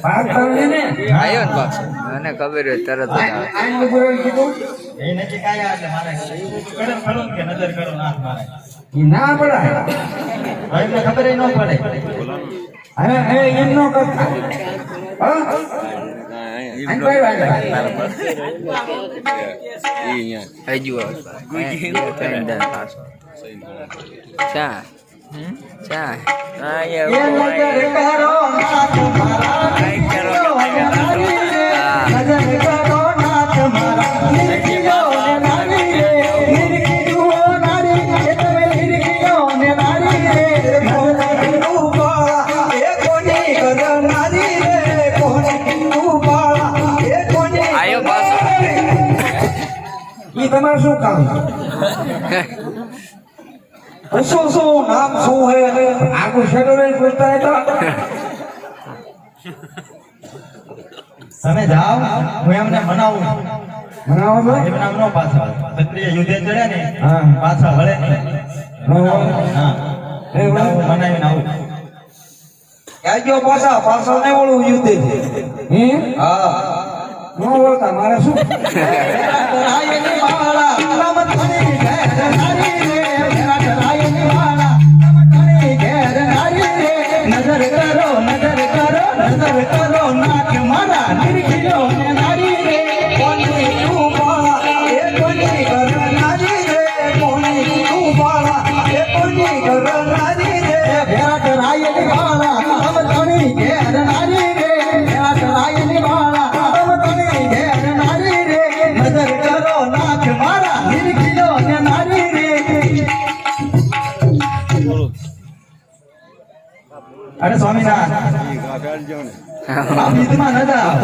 આવ્યો ને પાછો મને ખબર હોય તરત જ આવે. એ નથી કાયા એટલે મારે કરમ ખરું કે નજર કરો ના મારે ના પડાય હવે ખબર ન પડે હવે એમ નો કરતા હા તમારે શું કામ શું નામ શું હે આગુ શેડો પૂછતા હે તો તમે જાઓ હું એમને મનાવું મનાવો તો એમ નામ નો પાછા ક્ષત્રિય યુદ્ધે ચડ્યા ને હા પાછા વળે હા એ મનાવીને આવું આજો પાછા ને ઓળું યુદ્ધ હે હા નો બોલતા મારે શું અરે સ્વામીનાથ યુદ્ધમાં ન જાઓ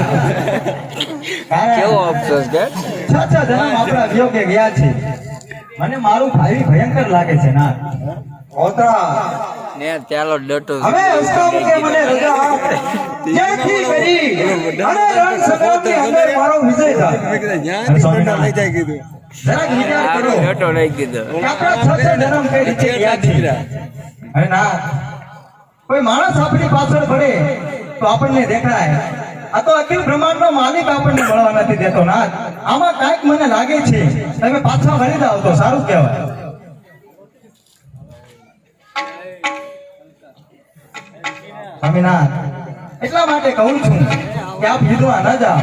કેવો અફસોસ કે છ જન્મ આપણા વિયોગે ગયા છે મને મારું ભાઈ ભયંકર લાગે છે ના ઓતરા ને ચાલો ડટો હવે હસ્તા કે મને રજા આપ જેથી કરી અને રણ સંગ્રામની અંદર મારો વિજય થાય સ્વામીનાથ લઈ જાય કીધું જરાક વિચાર કરો ડટો લઈ કીધો આપણા છ જન્મ કઈ રીતે ગયા છે અરે ના કોઈ માણસ આપણી પાછળ પડે તો આપણને દેખાય આ તો અખિલ બ્રહ્માંડનો માલિક આપણને મળવા નથી દેતો ના આમાં કાંઈક મને લાગે છે તમે પાછા વળી જાઓ તો સારું કહેવાય સ્વામીનાથ એટલા માટે કહું છું કે આપ યુદ્ધમાં ન જાઓ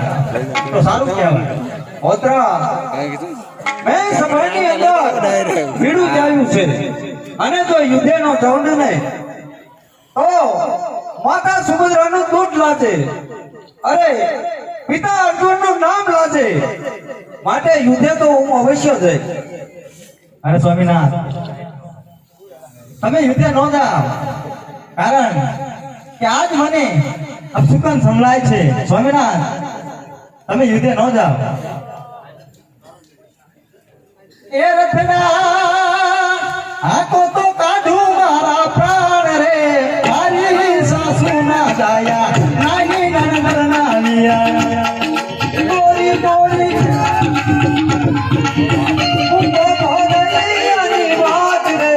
તો સારું કહેવાય ઓતરા મેં સભાની અંદર ભીડું ચાલ્યું છે અને જો યુદ્ધનો ચૌંડ ને તો માતા સુભદ્રાનું દૂધ લાજે અરે પિતા અર્જુનનું નામ લાજે માટે યુદ્ધે તો હું અવશ્ય જઈ અરે સ્વામીનાથ તમે યુદ્ધે ન જાઓ કારણ કે આજ મને અપશુકન સંભળાય છે સ્વામીનાથ તમે યુદ્ધે ન જાઓ એ રથના આકો તો કાઢું મારા પ્રાણ રે મારી સાસુ ના જાયા નાની નણંદ નાનિયા ગોરી ગોરી ઉંબો ભોગૈયાની વાત રે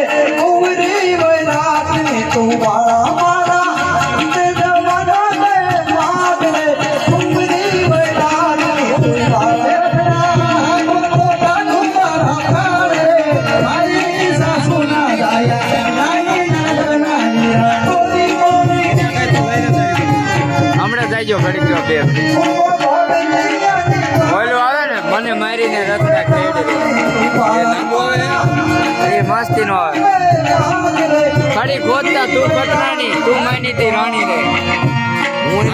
ઉમરી વૈરાગની તું વાળા મારા તે જમાના મે વાત રે ઉમરી વૈરાગની તું વાળા જો ઘડી ગયો બે ઓલો આવે ને મને મારીને રખડા ખેડી એ મસ્તી નો આવે ખાલી ગોતતા તું કટરાણી તું માની તી રાણી રે હું